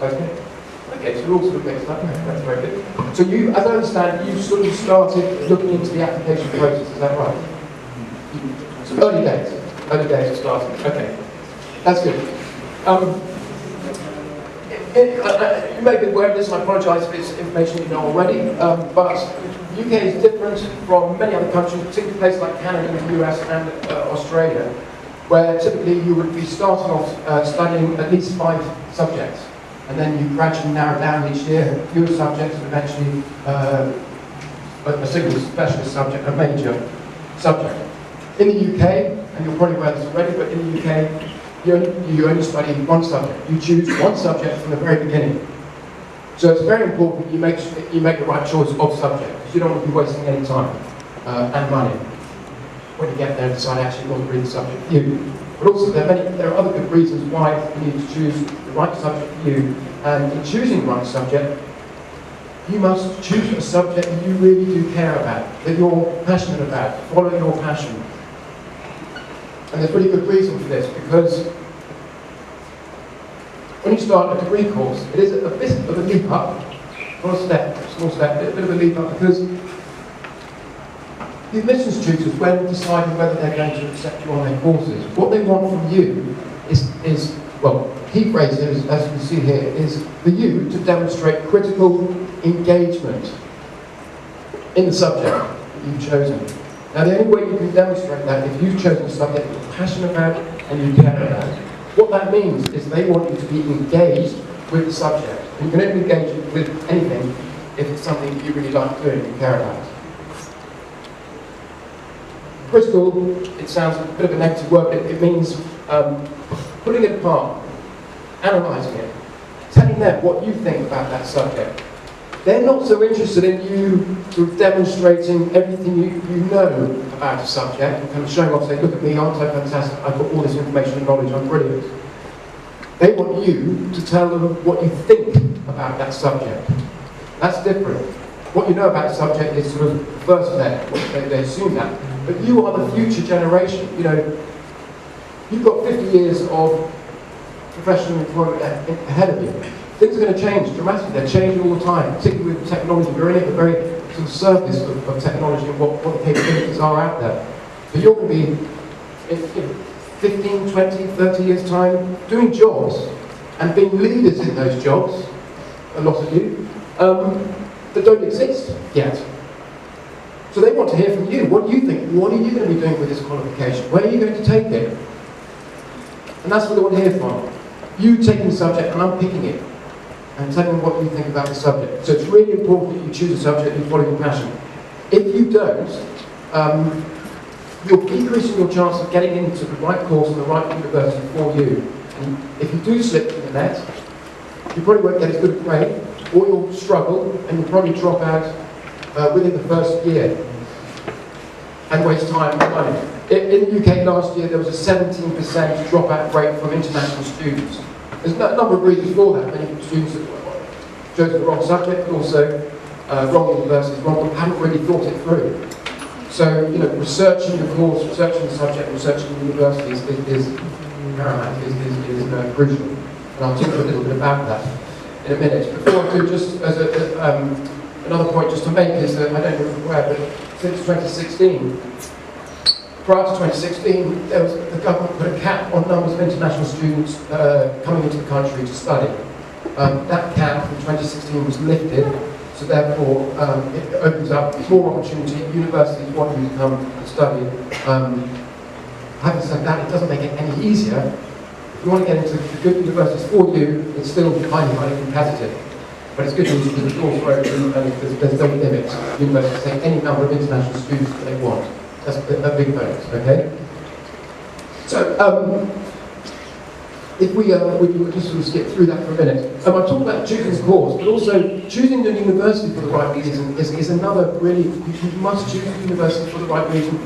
Okay. Okay, so we're all sort of mixed up. That's very good. So you, as I understand, you sort of started looking into the application process, is that right? So early days of starting. Okay, that's good. You may be aware of this, and I apologise if it's information you know already, but UK is different from many other countries, particularly places like Canada, the US, and Australia, where typically you would be starting off studying at least 5 subjects, and then you gradually narrow down each year, fewer subjects, and eventually a single specialist subject, a major subject. In the UK, and you're probably aware of this already, but in the UK, you only study one subject. You choose one subject from the very beginning. So it's very important that you make the right choice of subject, because you don't want to be wasting any time and money when you get there and decide actually you want to read the subject for you. But also there are other good reasons why you need to choose the right subject for you. And in choosing the right subject, you must choose a subject that you really do care about, that you're passionate about, follow your passion. And there's really good reason for this, because when you start a degree course, it is a bit of a leap up, not a small step, a bit of a leap up, because the admissions tutors, when deciding whether they're going to accept you on their courses, what they want from you is well, key phrase here, as you can see here, is for you to demonstrate critical engagement in the subject that you've chosen. Now, the only way you can demonstrate that if you've chosen a subject that you're passionate about and you care about, what that means is they want you to be engaged with the subject. And you can only engage with anything if it's something that you really like doing and care about. Critical, it sounds a bit of a negative word, but it means putting it apart, analysing it, telling them what you think about that subject. They're not so interested in you sort of demonstrating everything you know about a subject and kind of showing off, saying, look at me, aren't I fantastic, I've got all this information and knowledge, I'm brilliant. They want you to tell them what you think about that subject. That's different. What you know about a subject is sort of the first step, they assume that. But you are the future generation. You know, you've got 50 years of professional employment ahead of you. Things are going to change dramatically. They're changing all the time, particularly with technology. We're in at the very sort of surface of technology and what the capabilities are out there. So you're going to be, in 15, 20, 30 years' time, doing jobs and being leaders in those jobs, a lot of you, that don't exist yet. So they want to hear from you. What do you think? What are you going to be doing with this qualification? Where are you going to take it? And that's what they want to hear from. You taking the subject and unpicking it and telling them what you think about the subject. So it's really important that you choose a subject and you follow your passion. If you don't, you're decreasing your chance of getting into the right course and the right university for you. And if you do slip through the net, you probably won't get as good a grade, or you'll struggle and you'll probably drop out within the first year and waste time and money. In the UK last year, there was a 17% dropout rate from international students. There's a number of reasons for that. Many students have chosen the wrong subject, but also wrong universities, haven't really thought it through. So, you know, researching the course, researching the subject, researching the universities is paramount, is crucial. And I'll talk a little bit about that in a minute. Before I do, just as another point just to make is that, I don't know if you're aware, but since 2016, prior to 2016, the government put a cap on numbers of international students coming into the country to study. That cap from 2016 was lifted, so therefore it opens up more opportunity. Universities want you to come and study. Having said that, it doesn't make it any easier. If you want to get into good universities for you, it's still highly, highly competitive. But it's good news because the doors are open and there's no limits. Universities take any number of international students that they want. That's a big bonus, okay? So, if we could just sort of skip through that for a minute. I talked about choosing the course, but also choosing the university for the right reason is another really, you must choose the university for the right reason.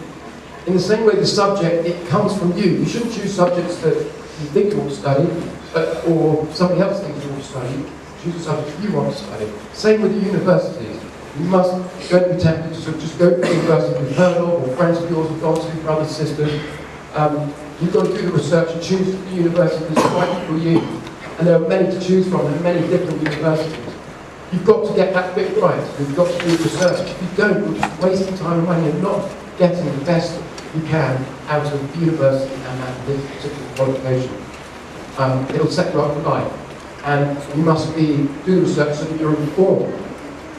In the same way the subject, it comes from you. You shouldn't choose subjects that you think you want to study, or somebody else thinks you want to study. Choose a subject you want to study. Same with the universities. You must don't be tempted to sort of just go to the university you've heard of, or friends of yours have gone to, brothers, sisters. You've got to do the research and choose the university that's right for you. and there are many to choose from and many different universities. You've got to get that bit right. You've got to do research. If you don't, you're just wasting time and money and not getting the best you can out of the university and out of this particular qualification. It'll set you up for life. And you must do research so that you're informed.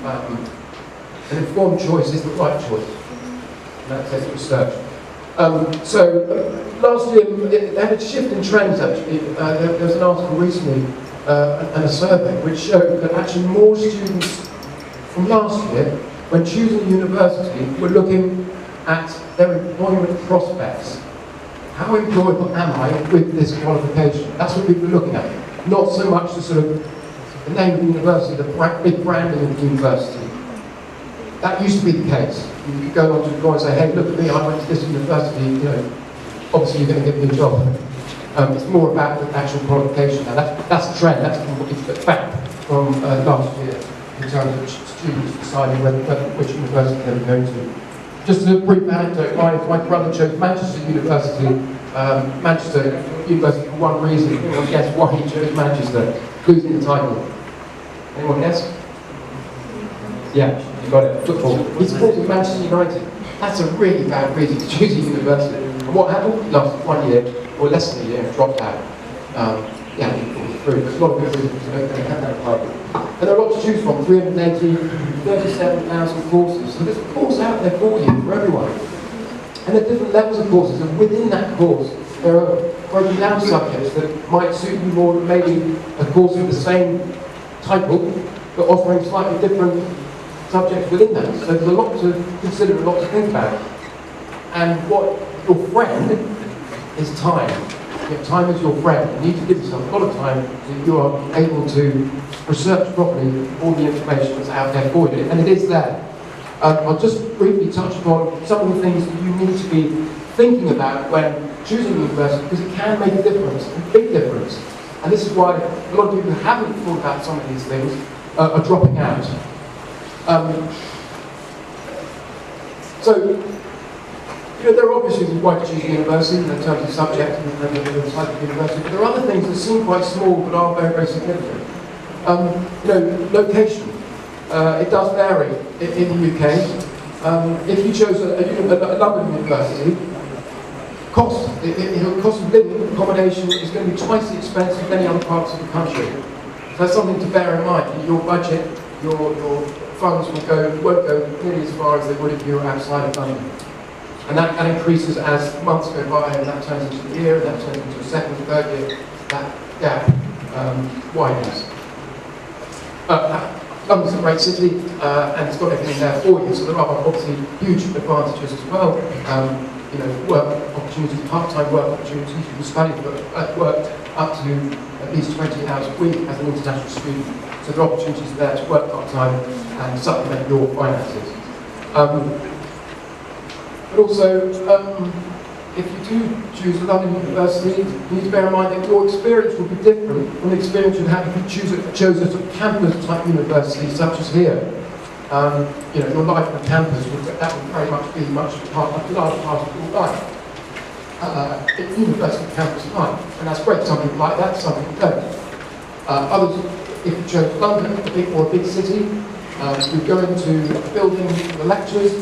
An informed choice is the right choice. And that's research. Last year, they had a shift in trends actually. There was an article recently and a survey which showed that actually more students from last year, when choosing a university, were looking at their employment prospects. How employable am I with this qualification? That's what people are looking at. Not so much the sort of the name of the university, the big branding of the university. That used to be the case. You could go on to go and say, hey, look at me, I went to this university, you know, obviously you're going to give me a job. It's more about the actual qualification now. That's a trend, that's the fact from last year in terms of students deciding which university they were going to. Just as a brief anecdote, my brother chose Manchester University, Manchester University for one reason. Anyone guess why he chose Manchester? Losing the title. Anyone guess? Yeah, you got it. Football. He supported Manchester United. That's a really bad reason to choose a university. And what happened? He lasted 1 year, or less than a year, and dropped out. Yeah, he pulled through. There's a lot of good reasons to make that title. And there are lots to choose from, 380, 37,000 courses. So there's a course out there for you, for everyone. And there are different levels of courses, and within that course, there are broken down subjects that might suit you more than maybe a course with the same title, but offering slightly different subjects within that. So there's a lot to consider, a lot to think about. And what your friend is time. Time is your friend. You need to give yourself a lot of time so you are able to research properly all the information that's out there for you. And it is there. I'll just briefly touch upon some of the things that you need to be thinking about when choosing a university, because it can make a difference, a big difference. And this is why a lot of people who haven't thought about some of these things are dropping out. There are obvious reasons why to choose a university in terms of subject and the type of university, but there are other things that seem quite small but are very, very significant. Location. It does vary in the UK. If you chose a London university, cost of living, accommodation is going to be twice the expense of many other parts of the country. So that's something to bear in mind. Your budget, your funds won't go nearly as far as they would if you were outside of London. And that increases as months go by, and that turns into a year, and that turns into a second, third year. That gap widens. London's a great city, and it's got everything there for you, so there are obviously huge advantages as well. Work opportunities, part-time work opportunities. You can study work up to at least 20 hours a week as an international student. So there are opportunities there to work part-time and supplement your finances. But also, if you do choose a London university, you need to bear in mind that your experience will be different from the experience you'd have if you chose a sort of campus-type university, such as here. Your life on campus would very much be a large part of your life. University campus life, and that's great. Some people like that, some people don't. Others, if you chose London, a big city, you go into a building, the lectures.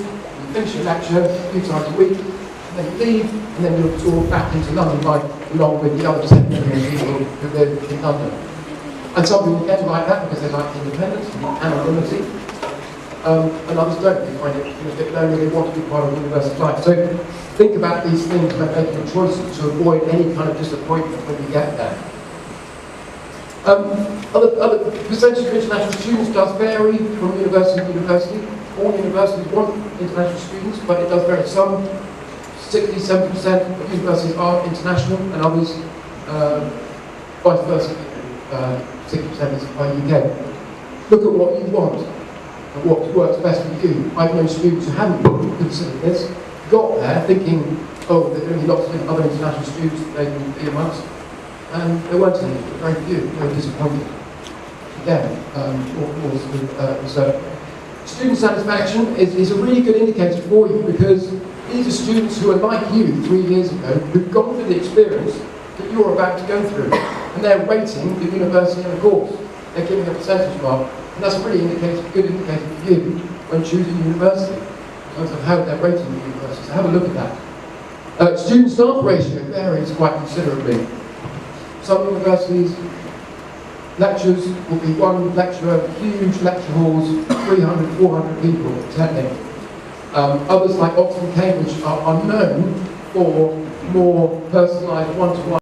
Finish your lecture a few times a week, and then you leave, and then you're absorbed back into London life along with the other 10 million people who live in London. And some people get like that because they like independence and anonymity, and others don't. They find it a bit lonely, they want to be part of university life. So think about these things when making your choices to avoid any kind of disappointment when you get there. Other percentage of international students does vary from university to university. All universities want international students, but it does vary. Some, 60–70% of universities are international, and others, vice versa, 60% are UK. Look at what you want and what works best for you. I've known students who haven't considered this, got there thinking, oh, there are going to be lots of other international students that they can be amongst, and there weren't any, very few. They were disappointed. Again, research. Student satisfaction is a really good indicator for you, because these are students who are like you 3 years ago, who've gone through the experience that you're about to go through. and they're rating the university and the course. They're giving a percentage mark, and that's a really good indicator for you when choosing university, in terms of how they're rating the university. So have a look at that. Student-staff ratio varies quite considerably. Some universities, lectures will be one lecturer, huge lecture halls, 300, 400 people attending. Others like Oxford and Cambridge are known for more personalised one-to-one